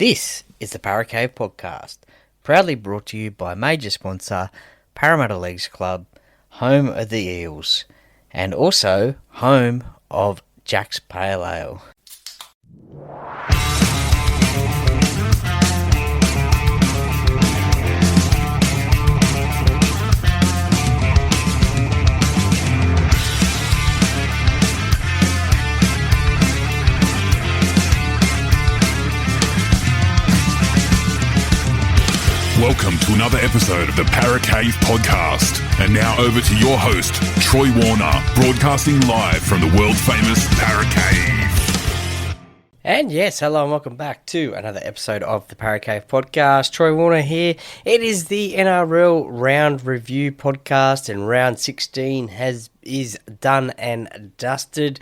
This is the Paracave Podcast, proudly brought to you by major sponsor Parramatta Leagues Club, home of the Eels, and also home of Jack's Pale Ale. Welcome to another episode of the Paracave Podcast. And now over to your host, Troy Warner, broadcasting live from the world-famous Paracave. And yes, hello and welcome back to another episode of the Paracave Podcast. Troy Warner here. It is the NRL Round Review Podcast, and Round 16 is done and dusted.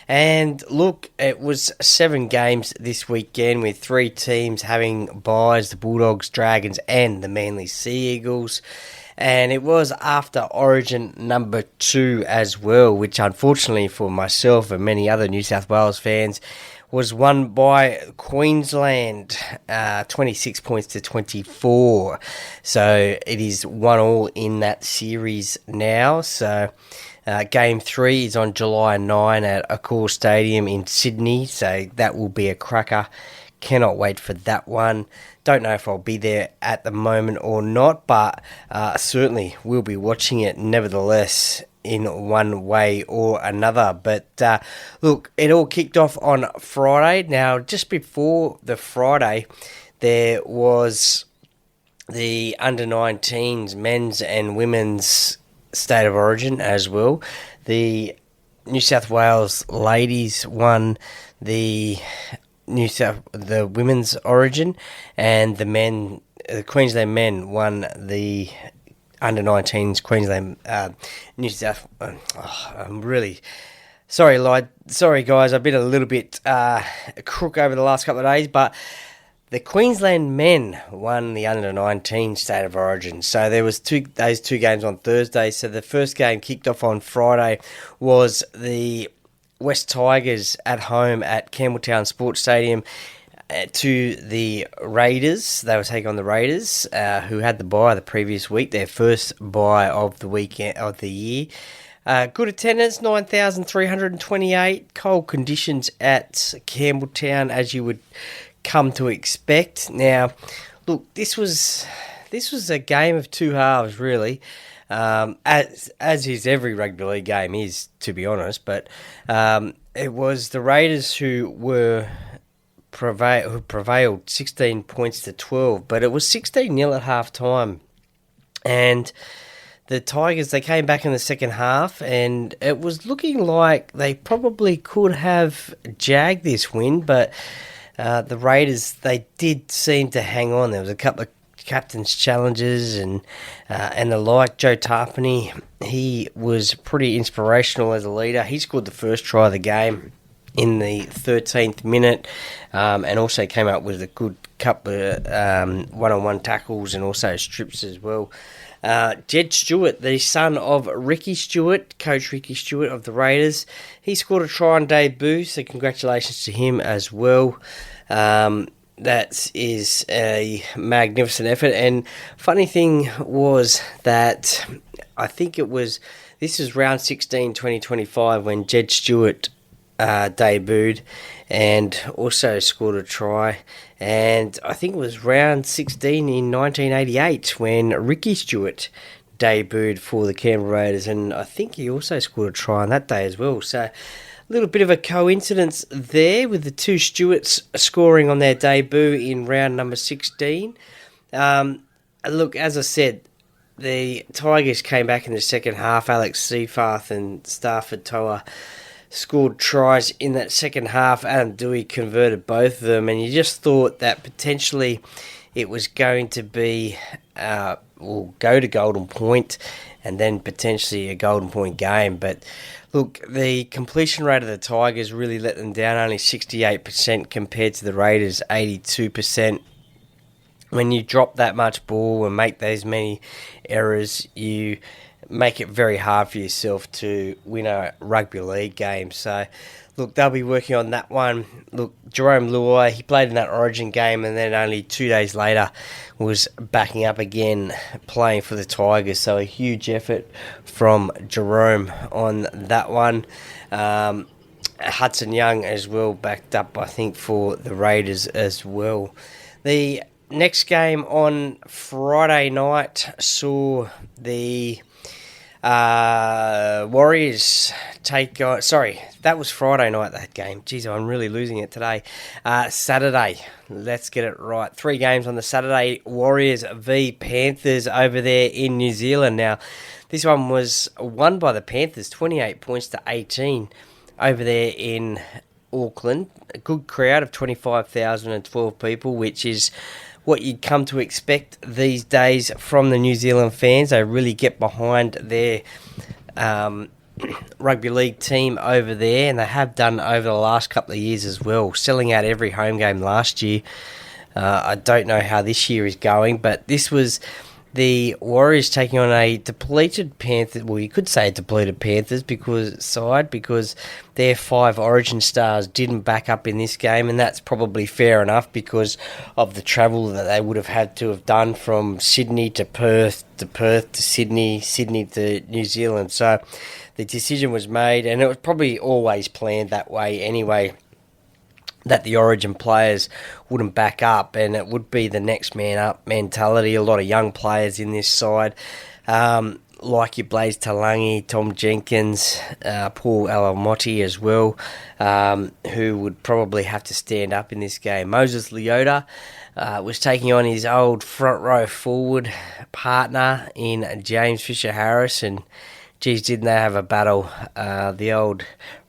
And look, it was 7 games this weekend with 3 teams having byes, the Bulldogs, Dragons and the Manly Sea Eagles. And it was after Origin number 2 as well, which unfortunately for myself and many other New South Wales fans was won by Queensland, 26 points to 24. So it is 1-1 in that series now. So Game 3 is on July 9 at Accor Stadium in Sydney, so that will be a cracker. Cannot wait for that one. Don't know if I'll be there at the moment or not, but certainly will be watching it nevertheless in one way or another. But look, it all kicked off on Friday. Now, just before the Friday, there was the under-19s men's and women's State of Origin as well. The New South Wales ladies won the women's Origin, and the Queensland men won the under-19s Queensland New South. I'm really sorry, Lloyd. Sorry, guys. I've been a little bit crook over the last couple of days, but the Queensland men won the under-19 State of Origin. So there was those two games on Thursday. So the first game kicked off on Friday was the West Tigers at home at Campbelltown Sports Stadium to the Raiders. They were taking on the Raiders, who had the bye the previous week, their first bye of the weekend of the year. Good attendance, 9,328. Cold conditions at Campbelltown, as you would come to expect. Now, look, this was a game of two halves, really, as is every rugby league game is, to be honest. But it was the Raiders who prevailed 16 points to 12, but it was 16-0 at half time, and the Tigers, they came back in the second half, and it was looking like they probably could have jagged this win, but the Raiders, they did seem to hang on. There was a couple of captain's challenges and the like. Joe Tarpany, he was pretty inspirational as a leader. He scored the first try of the game in the 13th minute, and also came up with a good couple of one-on-one tackles and also strips as well. Jed Stewart, the son of Ricky Stewart, Coach Ricky Stewart of the Raiders, he scored a try on debut, so congratulations to him as well. That is a magnificent effort, and funny thing was that I think this was round 16 2025 when Jed Stewart debuted and also scored a try, and I think it was round 16 in 1988 when Ricky Stewart debuted for the Canberra Raiders, and I think he also scored a try on that day as well. So a little bit of a coincidence there with the two Stewarts scoring on their debut in round number 16. Look, as I said, the Tigers came back in the second half. Alex Seyfarth and Stafford Toa scored tries in that second half. Adam Dewey converted both of them, and you just thought that potentially it was going to be go to Golden Point and then potentially a Golden Point game. But look, the completion rate of the Tigers really let them down, only 68% compared to the Raiders' 82%. When you drop that much ball and make those many errors, you make it very hard for yourself to win a rugby league game. So, look, they'll be working on that one. Look, Jerome Luai, he played in that Origin game and then only 2 days later was backing up again playing for the Tigers. So a huge effort from Jerome on that one. Hudson Young as well backed up, I think, for the Raiders as well. The next game on Friday night saw the Warriors take on... Sorry, that was Friday night, that game. Jeez, I'm really losing it today. Saturday, let's get it right. 3 games on the Saturday. Warriors v Panthers over there in New Zealand. Now, this one was won by the Panthers, 28 points to 18 over there in Auckland. A good crowd of 25,012 people, which is what you'd come to expect these days from the New Zealand fans. They really get behind their rugby league team over there, and they have done over the last couple of years as well, selling out every home game last year. I don't know how this year is going, but this was the Warriors taking on a depleted Panthers. Well, you could say a depleted Panthers because their 5 Origin stars didn't back up in this game, and that's probably fair enough because of the travel that they would have had to have done from Sydney to Perth to Sydney, Sydney to New Zealand. So the decision was made, and it was probably always planned that way anyway, that the Origin players wouldn't back up, and it would be the next man up mentality. A lot of young players in this side, like your Blaze Talangi, Tom Jenkins, Paul Alamotti as well, who would probably have to stand up in this game. Moses Leota was taking on his old front row forward partner in James Fisher-Harris, and geez, didn't they have a battle. The old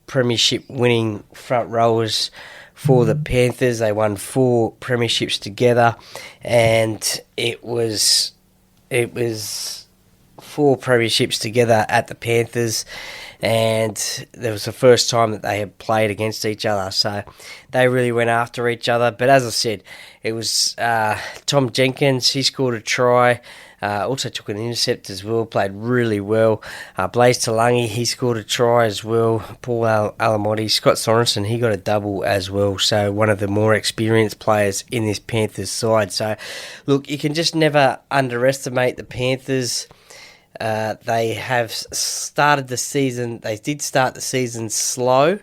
premiership winning front rowers for the Panthers. They won 4 premierships together, and it was 4 premierships together at the Panthers, and it was the first time that they had played against each other, so they really went after each other. But as I said, it was Tom Jenkins, he scored a try, also took an intercept as well, played really well. Blaze Talangi, he scored a try as well. Paul Alamotti, Scott Sorensen, he got a double as well. So one of the more experienced players in this Panthers side. So look, you can just never underestimate the Panthers. They have started the season, they did start the season slow,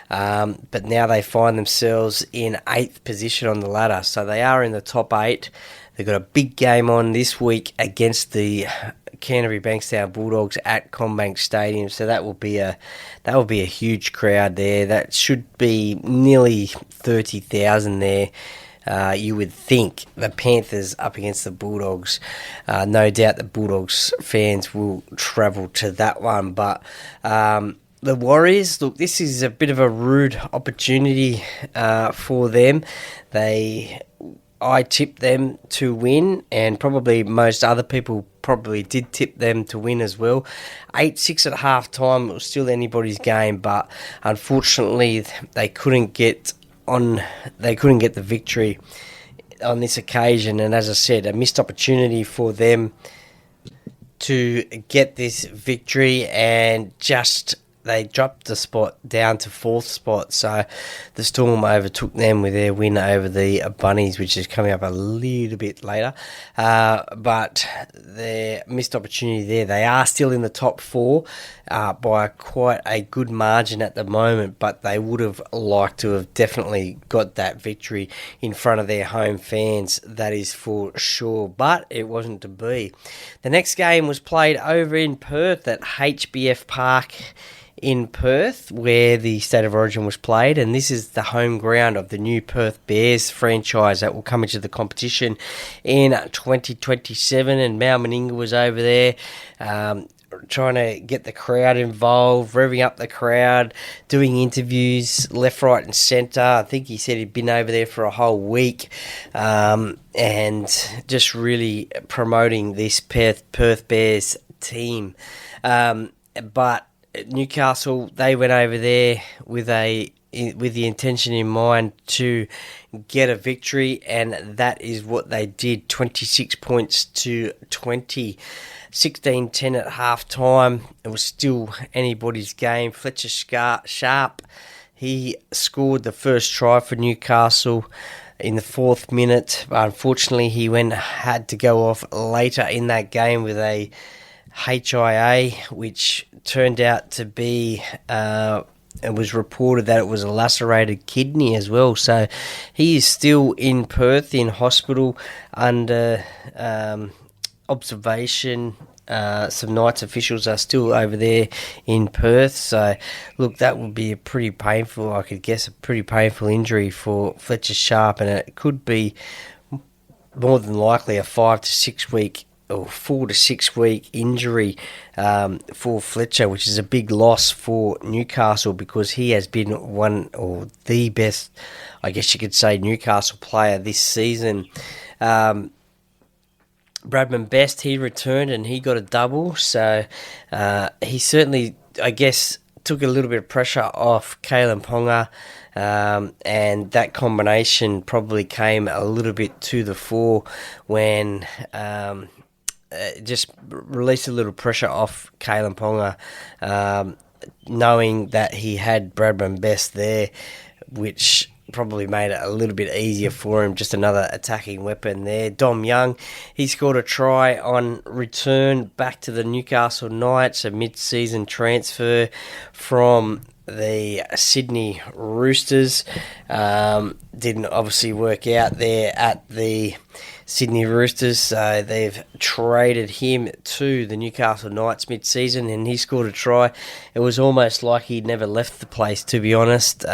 but now they find themselves in 8th position on the ladder. So they are in the top 8. They've got a big game on this week against the Canterbury Bankstown Bulldogs at CommBank Stadium. So that will be a huge crowd there. That should be nearly 30,000 there. You would think the Panthers up against the Bulldogs. No doubt the Bulldogs fans will travel to that one. But the Warriors, look, this is a bit of a rude opportunity for them. I tipped them to win, and probably most other people probably did tip them to win as well. 8-6 at half time. It was still anybody's game, but unfortunately they couldn't get the victory on this occasion. And as I said, a missed opportunity for them to get this victory, and just they dropped the spot down to 4th spot. So the Storm overtook them with their win over the Bunnies, which is coming up a little bit later. But their missed opportunity there. They are still in the top 4 by quite a good margin at the moment, but they would have liked to have definitely got that victory in front of their home fans, that is for sure. But it wasn't to be. The next game was played over in Perth at HBF Park in Perth, where the State of Origin was played, and this is the home ground of the new Perth Bears franchise that will come into the competition in 2027, and Mal Meninga was over there trying to get the crowd involved, revving up the crowd, doing interviews left, right and centre. I think he said he'd been over there for a whole week, and just really promoting this Perth Bears team. But Newcastle, they went over there with a with the intention in mind to get a victory, and that is what they did. 26 points to 20. 16-10 at half-time. It was still anybody's game. Fletcher Sharp, he scored the first try for Newcastle in the 4th minute. Unfortunately, he had to go off later in that game with a HIA, which turned out to be... it was reported that it was a lacerated kidney as well. So he is still in Perth in hospital under observation. Some Knights officials are still over there in Perth. So, look, that would be a pretty painful injury for Fletcher Sharp, and it could be more than likely a 5 to 6 week or 4 to 6 week injury for Fletcher, which is a big loss for Newcastle because he has been one or the best, I guess you could say, Newcastle player this season. Bradman Best, he returned and he got a double, so he certainly, I guess, took a little bit of pressure off Kalen Ponga, and that combination probably came a little bit to the fore when just released a little pressure off Kalen Ponga, knowing that he had Bradman Best there, which probably made it a little bit easier for him, just another attacking weapon there. Dom Young, he scored a try on return back to the Newcastle Knights, a mid-season transfer from the Sydney Roosters. Didn't obviously work out there at the Sydney Roosters, so they've traded him to the Newcastle Knights mid-season, and he scored a try. It was almost like he'd never left the place, to be honest.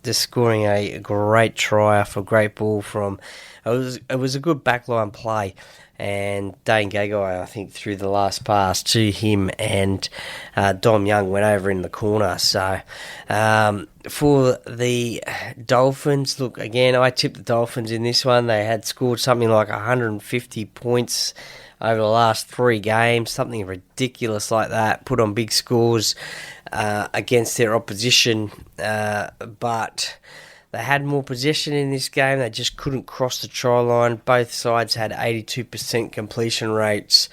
Just scoring a great try off a great ball from... It was a good backline play, and Dane Gagai, I think, threw the last pass to him, and Dom Young went over in the corner. So for the Dolphins, look, again, I tipped the Dolphins in this one. They had scored something like 150 points over the last 3 games, something ridiculous like that, put on big scores against their opposition, but... They had more possession in this game. They just couldn't cross the try line. Both sides had 82% completion rates,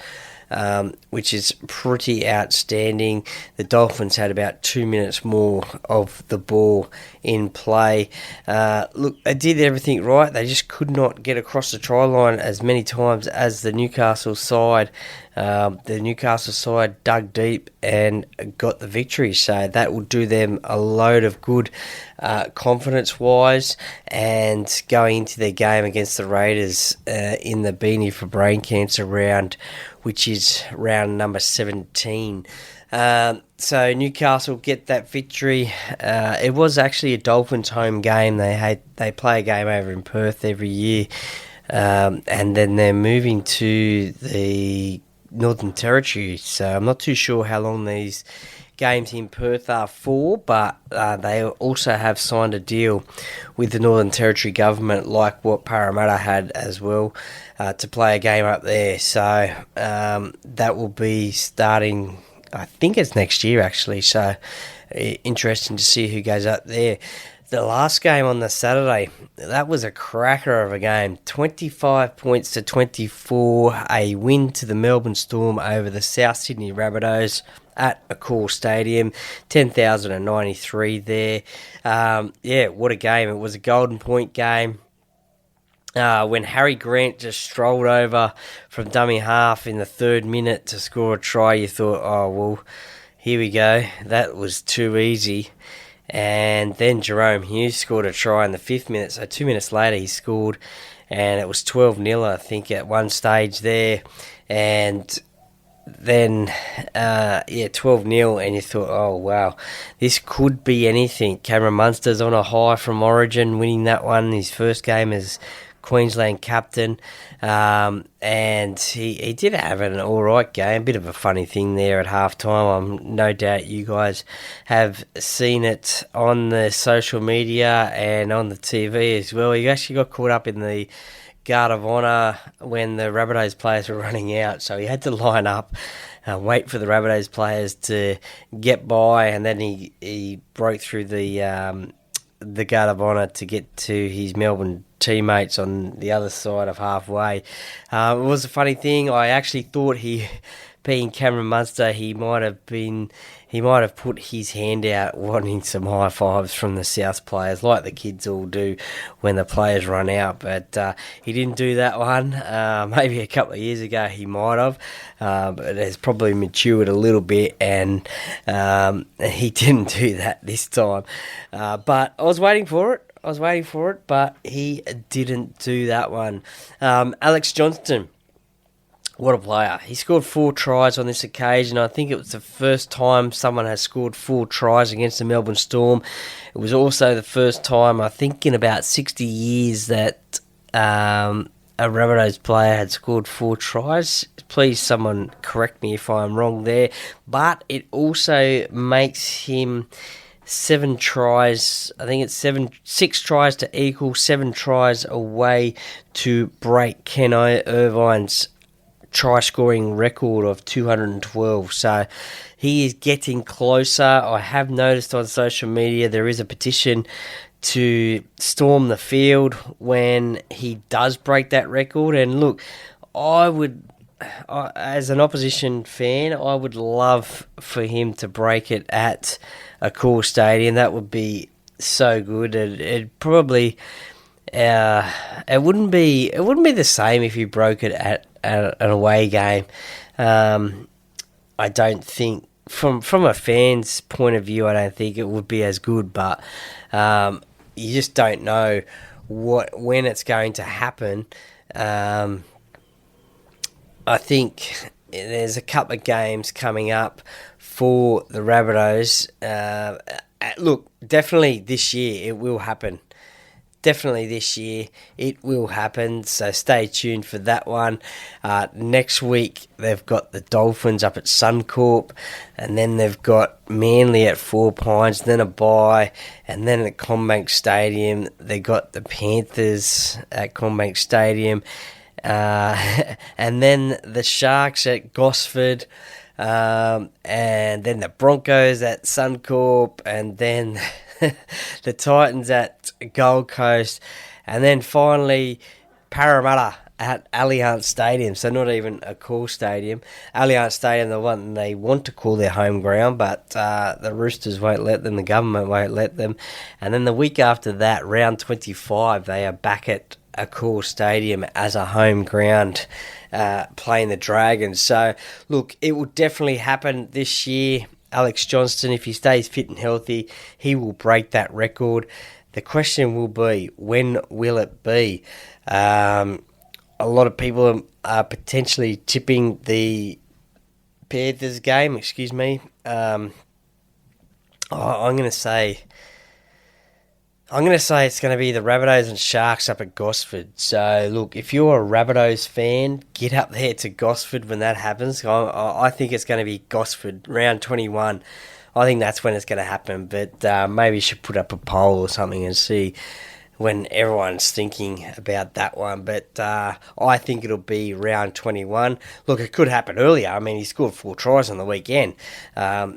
which is pretty outstanding. The Dolphins had about 2 minutes more of the ball in play. Look, they did everything right. They just could not get across the try line as many times as the Newcastle side. The Newcastle side dug deep and got the victory, so that will do them a load of good confidence-wise, and going into their game against the Raiders in the Beanie for Brain Cancer round, which is round number 17. So Newcastle get that victory. It was actually a Dolphins home game. They play a game over in Perth every year, and then they're moving to the Northern Territory, so I'm not too sure how long these games in Perth are for, but they also have signed a deal with the Northern Territory government, like what Parramatta had as well, to play a game up there. So that will be starting, I think it's next year actually, so interesting to see who goes up there. The last game on the Saturday, that was a cracker of a game. 25 points to 24, a win to the Melbourne Storm over the South Sydney Rabbitohs at Accor Stadium. 10,093 there. What a game. It was a golden point game. When Harry Grant just strolled over from dummy half in the 3rd minute to score a try, you thought, oh, well, here we go. That was too easy. And then Jerome Hughes scored a try in the 5th minute, so 2 minutes later he scored, and it was 12-0, I think, at one stage there. And then, 12-0, and you thought, oh, wow, this could be anything. Cameron Munster's on a high from Origin, winning that one, his first game as Queensland captain, and he did have an alright game. Bit of a funny thing there at halftime. No doubt you guys have seen it on the social media and on the TV as well. He actually got caught up in the Guard of Honour when the Rabbitohs players were running out, so he had to line up, wait for the Rabbitohs players to get by, and then he broke through the the guard of honour to get to his Melbourne teammates on the other side of halfway. It was a funny thing. I actually thought being Cameron Munster, he might have put his hand out wanting some high fives from the South players, like the kids all do when the players run out. But he didn't do that one. Maybe a couple of years ago he might have, but it has probably matured a little bit, and he didn't do that this time. But I was waiting for it. But he didn't do that one. Alex Johnston. What a player. He scored 4 tries on this occasion. I think it was the first time someone has scored 4 tries against the Melbourne Storm. It was also the first time, I think, in about 60 years that a Rabbitohs player had scored 4 tries. Please, someone correct me if I'm wrong there. But it also makes him 7 tries. I think it's 6 tries to equal, 7 tries away to break Kenai Irvine's try-scoring record of 212. So he is getting closer. I have noticed on social media there is a petition to storm the field when he does break that record. And look, as an opposition fan, I would love for him to break it at a cool stadium. That would be so good. It probably it wouldn't be the same if you broke it at an away game. I don't think from a fan's point of view, I don't think it would be as good. But you just don't know when it's going to happen. I think there's a couple of games coming up for the Rabbitohs. Look, definitely this year it will happen. Definitely this year it will happen, so stay tuned for that one. Next week they've got the Dolphins up at Suncorp, and then they've got Manly at 4 Pines, then a bye, and then at CommBank Stadium they got the Panthers at CommBank Stadium, and then the Sharks at Gosford, and then the Broncos at Suncorp, and then the Titans at Gold Coast, and then finally Parramatta at Allianz Stadium. So not even a cool stadium. Allianz Stadium, the one they want to call their home ground, but the Roosters won't let them, the government won't let them. And then the week after that, round 25, they are back at Accor Stadium as a home ground, playing the Dragons. So look, it will definitely happen this year. Alex Johnston, if he stays fit and healthy, he will break that record. The question will be, when will it be? A lot of people are potentially tipping the Panthers game. I'm going to say it's going to be the Rabbitohs and Sharks up at Gosford. So, look, if you're a Rabbitohs fan, get up there to Gosford when that happens. I think it's going to be Gosford, round 21. I think that's when it's going to happen. But maybe you should put up a poll or something and see when everyone's thinking about that one. But I think it'll be round 21. Look, it could happen earlier. I mean, he scored 4 tries on the weekend.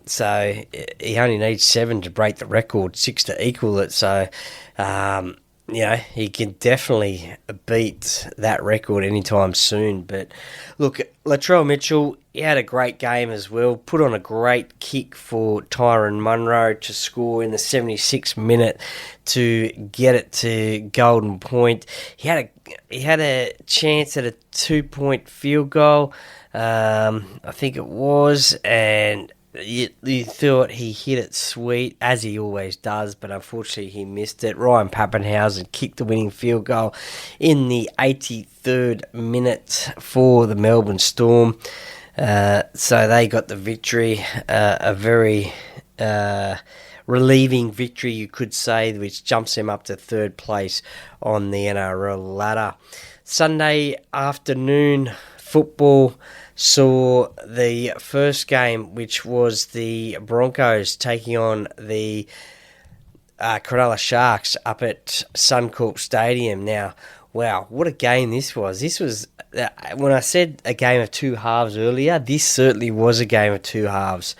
So he only needs 7 to break the record, 6 to equal it. So, he can definitely beat that record anytime soon. But look, Latrell Mitchell, he had a great game as well. Put on a great kick for Tyrone Munro to score in the 76th minute to get it to golden point. He had a chance at a 2-point field goal, I think it was, and you thought he hit it sweet, as he always does, but unfortunately he missed it. Ryan Pappenhausen kicked the winning field goal in the 83rd minute for the Melbourne Storm. So they got the victory, a very relieving victory, you could say, which jumps them up to 3rd place on the NRL ladder. Sunday afternoon football saw the first game, which was the Broncos taking on the Cronulla Sharks up at Suncorp Stadium. Now, wow, what a game this was. This was, when I said a game of 2 halves earlier, this certainly was a game of 2 halves.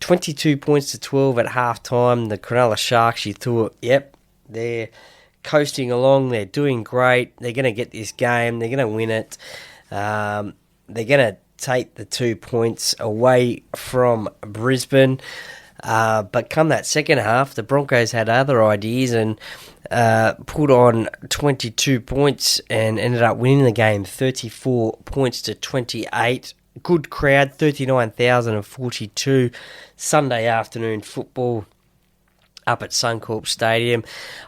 22 points to 12 at half-time. The Cronulla Sharks, you thought, yep, They're coasting along. They're doing great. They're going to get this game. They're going to win it. They're going to take the 2 points away from Brisbane. But come that second half, the Broncos had other ideas and put on 22 points and ended up winning the game 34 points to 28. Good crowd, 39,042. Sunday afternoon football up at Suncorp Stadium.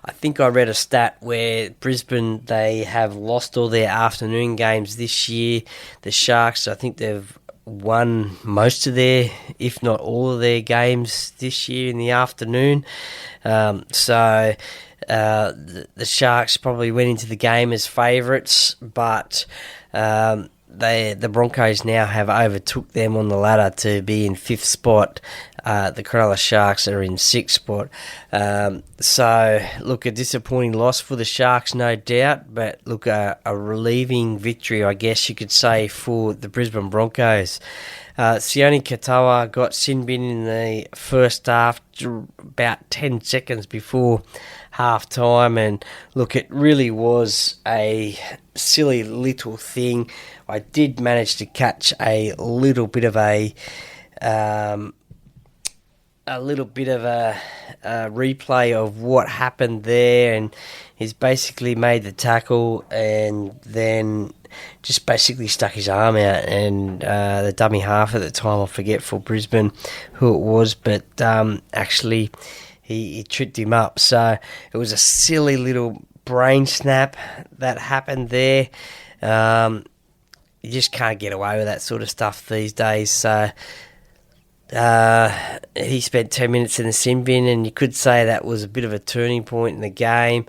I think I read a stat where Brisbane, they have lost all their afternoon games this year. The Sharks, I think they've won most of their, if not all of their games this year in the afternoon. The Sharks probably went into the game as favourites, but the Broncos now have overtook them on the ladder to be in 5th spot. The Cronulla Sharks are in 6th spot. A disappointing loss for the Sharks, no doubt, but look, a relieving victory, I guess you could say, for the Brisbane Broncos. Sione Katoa got sin bin in the first half, about 10 seconds before half time, and look, it really was a silly little thing. I did manage to catch a little bit of a replay of what happened there, and he's basically made the tackle and then just basically stuck his arm out, and the dummy half at the time, I forget for Brisbane who it was, but actually he tripped him up. So it was a silly little brain snap that happened there. You just can't get away with that sort of stuff these days. So he spent 10 minutes in the sin bin, and you could say that was a bit of a turning point in the game.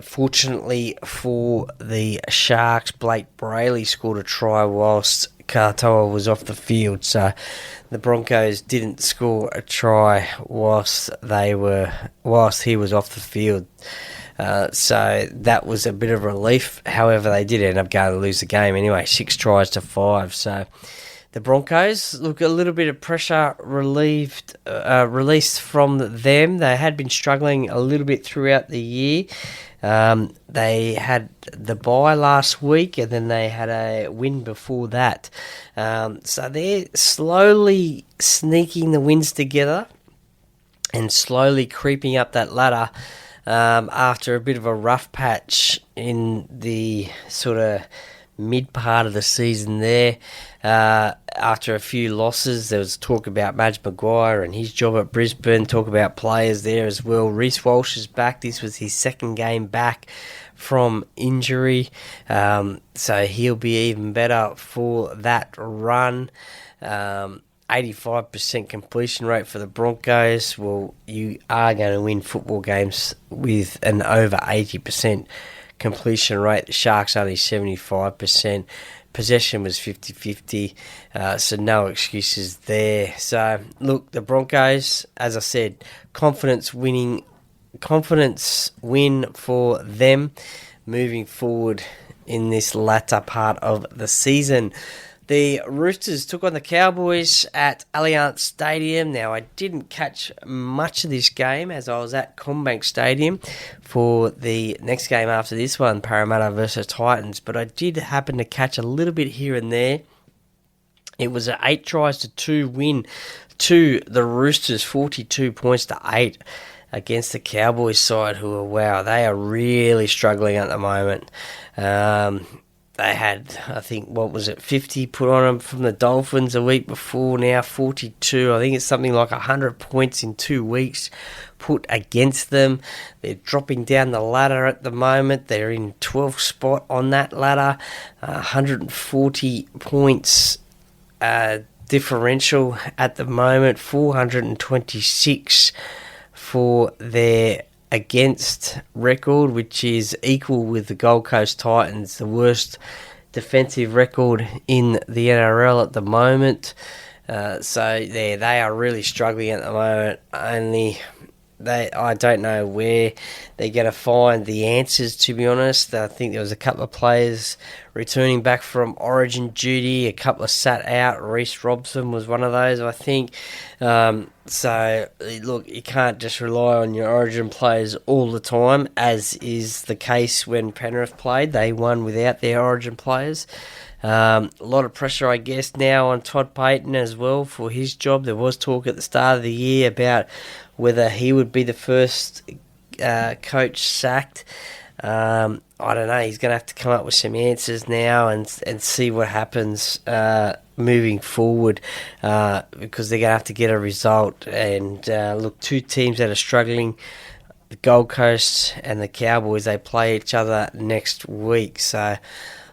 Fortunately for the Sharks, Blake Brayley scored a try whilst Katoa was off the field, so the Broncos didn't score a try whilst he was off the field. So that was a bit of relief. However, they did end up going to lose the game anyway, 6-5. So the Broncos, look, a little bit of pressure released from them. They had been struggling a little bit throughout the year. They had the bye last week, and then they had a win before that. So they're slowly sneaking the wins together and slowly creeping up that ladder after a bit of a rough patch in the sort of mid part of the season there. After a few losses, there was talk about Madge Maguire and his job at Brisbane, talk about players there as well. Reece Walsh is back. This was his second game back from injury, so he'll be even better for that run. 85% completion rate for the Broncos. Well, you are going to win football games with an over 80% completion rate. The Sharks only 75%. Possession was 50-50, so no excuses there. So, look, the Broncos, as I said, confidence win for them moving forward in this latter part of the season. The Roosters took on the Cowboys at Allianz Stadium. Now, I didn't catch much of this game as I was at Combank Stadium for the next game after this one, Parramatta versus Titans, but I did happen to catch a little bit here and there. It was an 8-2 win to the Roosters, 42 points to 8 against the Cowboys side, who are, wow, they are really struggling at the moment. They had, I think, 50 put on them from the Dolphins a week before, now 42. I think it's something like 100 points in 2 weeks put against them. They're dropping down the ladder at the moment. They're in 12th spot on that ladder. 140 points differential at the moment, 426 for their against record, which is equal with the Gold Coast Titans, the worst defensive record in the NRL at the moment. They are really struggling at the moment. I don't know where they're going to find the answers, to be honest. I think there was a couple of players returning back from Origin duty, a couple of sat out. Reece Robson was one of those, I think. So, look, you can't just rely on your Origin players all the time, as is the case when Penrith played. They won without their Origin players. A lot of pressure, I guess, now on Todd Payten as well for his job. There was talk at the start of the year about whether he would be the first coach sacked. I don't know. He's going to have to come up with some answers now and see what happens moving forward, because they're going to have to get a result. And look, two teams that are struggling, the Gold Coast and the Cowboys, they play each other next week. So,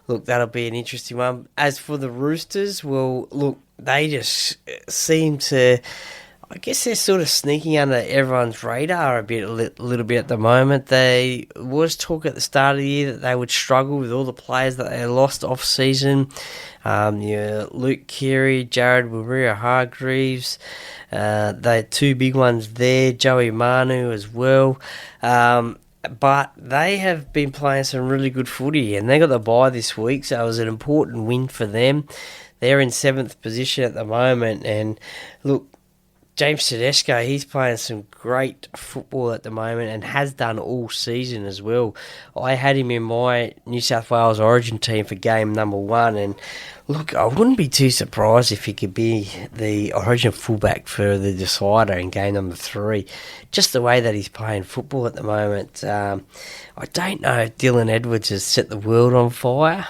look, that'll be an interesting one. As for the Roosters, well, look, they just seem to... I guess they're sort of sneaking under everyone's radar a little bit at the moment. There was talk at the start of the year that they would struggle with all the players that they lost off-season. Luke Keary, Jared Waerea-Hargreaves, the two big ones there, Joey Manu as well. But they have been playing some really good footy, and they got the bye this week, so it was an important win for them. They're in 7th position at the moment, and look, James Tedesco, he's playing some great football at the moment and has done all season as well. I had him in my New South Wales Origin team for game number 1, and look, I wouldn't be too surprised if he could be the Origin fullback for the decider in game number 3. Just the way that he's playing football at the moment. I don't know if Dylan Edwards has set the world on fire,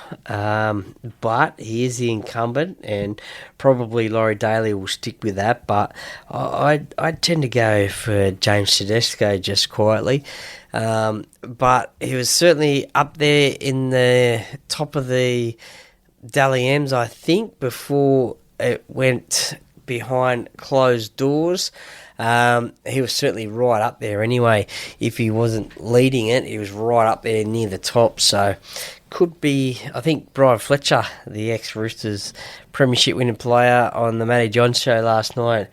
but he is the incumbent, and probably Laurie Daly will stick with that. But I tend to go for James Tedesco just quietly. But he was certainly up there in the top of the Dally M's, I think, before it went behind closed doors. He was certainly right up there anyway. If he wasn't leading it, he was right up there near the top. So could be, I think, Brian Fletcher, the ex-Roosters premiership winning player, on the Matty John show last night,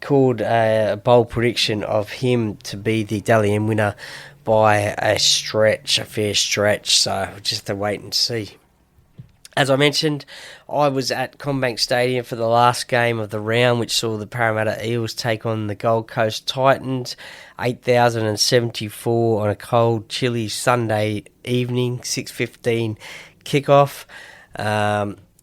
called a bold prediction of him to be the Dally M winner by a fair stretch. So we'll just have to wait and see. As I mentioned, I was at CommBank Stadium for the last game of the round, which saw the Parramatta Eels take on the Gold Coast Titans. 8,074 on a cold, chilly Sunday evening, 6:15 kickoff.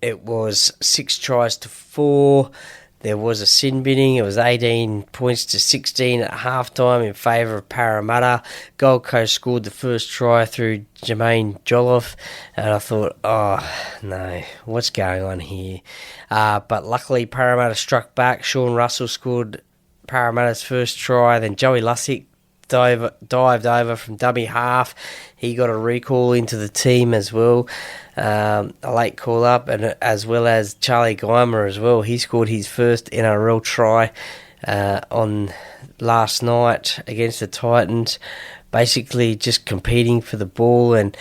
It was 6-4. There was a sin binning. It was 18 points to 16 at halftime in favour of Parramatta. Gold Coast scored the first try through Jermaine Jolliffe, and I thought, oh no, what's going on here? But luckily Parramatta struck back. Sean Russell scored Parramatta's first try. Then Joey Lussick dived over from dummy half. He got a recall into the team as well, a late call up, and as well as Charlie Geimer as well. He scored his first NRL try on last night against the Titans, basically just competing for the ball, and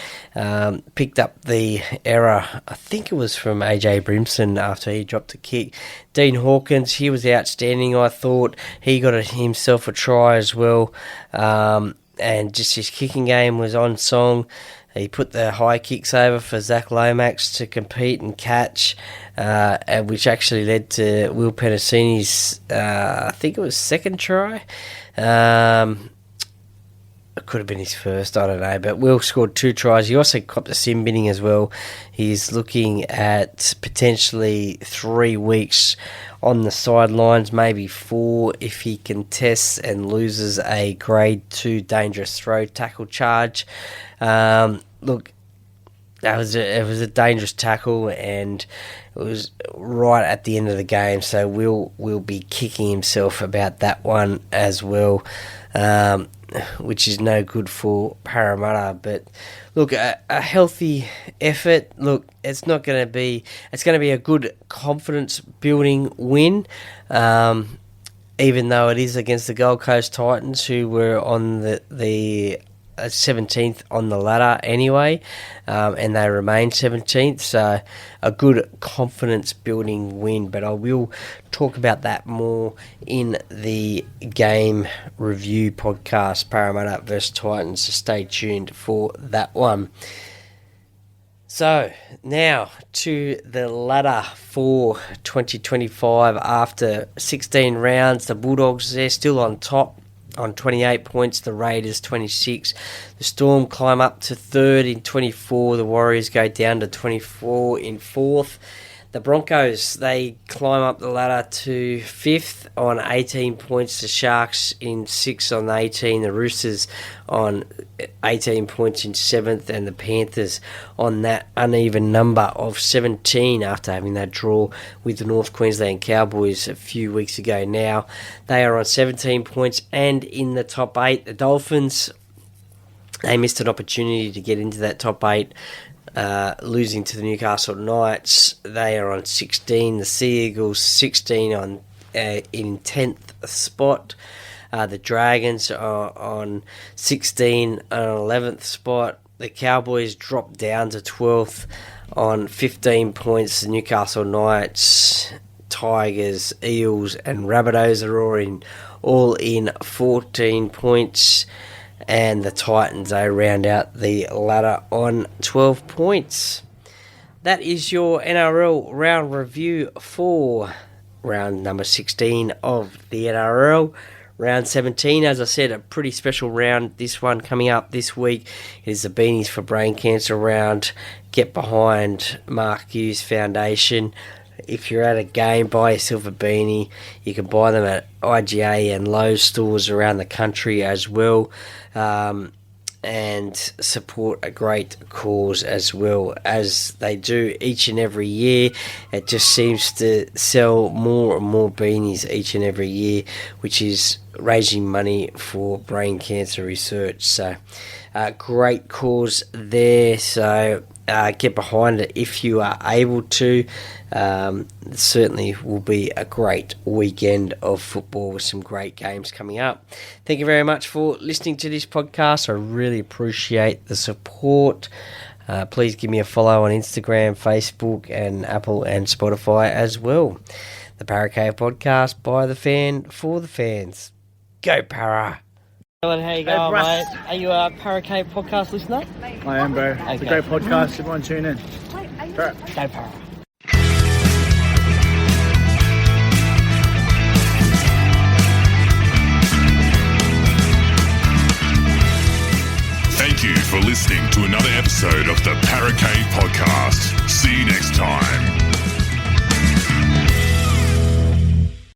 picked up the error. I think it was from AJ Brimson after he dropped a kick. Dean Hawkins, he was outstanding, I thought. He got himself a try as well, and just his kicking game was on song. He put the high kicks over for Zach Lomax to compete and catch, which actually led to Will Penasini's, I think it was second try. It could have been his first, I don't know. But Will scored 2 tries. He also copped a sin binning as well. He's looking at potentially 3 weeks on the sidelines, maybe 4 if he contests and loses a grade 2 dangerous throw tackle charge. Look, it was a dangerous tackle, and it was right at the end of the game. So Will be kicking himself about that one as well, which is no good for Parramatta. But look, a healthy effort. Look, it's going to be a good confidence building win, even though it is against the Gold Coast Titans, who were on the 17th on the ladder anyway, and they remain 17th, so a good confidence building win. But I will talk about that more in the game review podcast, Parramatta vs Titans, so stay tuned for that one. So, now to the ladder for 2025 after 16 rounds. The Bulldogs, they're still on top on 28 points. The Raiders, 26. The Storm climb up to third in 24. The Warriors go down to 24 in fourth. The Broncos, they climb up the ladder to fifth on 18 points. The Sharks in sixth on 18. The Roosters on 18 points in seventh. And the Panthers on that uneven number of 17 after having that draw with the North Queensland Cowboys a few weeks ago. Now they are on 17 points and in the top 8. The Dolphins, they missed an opportunity to get into that top 8. Losing to the Newcastle Knights. They are on 16. The Sea Eagles 16 on in 10th spot. The Dragons are on 16 on 11th spot. The Cowboys drop down to 12th on 15 points. The Newcastle Knights, Tigers, Eels and Rabbitohs are all in 14 points. And the Titans, they round out the ladder on 12 points. That is your NRL round review for round number 16 of the NRL. Round 17, as I said, a pretty special round. This one coming up this week is the Beanies for Brain Cancer round. Get behind Mark Hughes Foundation. If you're at a game, buy yourself a beanie. You can buy them at IGA and Lowe's stores around the country as well, and support a great cause as well, as they do each and every year. It just seems to sell more and more beanies each and every year, which is raising money for brain cancer research. So great cause there, so get behind it if you are able to. It certainly will be a great weekend of football with some great games coming up. Thank you very much for listening to this podcast. I really appreciate the support. Please give me a follow on Instagram, Facebook and Apple and Spotify as well. The Para Cave Podcast, by the fan, for the fans. Go Para! How you going, mate? Are you a Para Cave Podcast listener? I am, bro. It's a great podcast. Everyone tune in. Go Para! Thank you for listening to another episode of the Para Cave Podcast.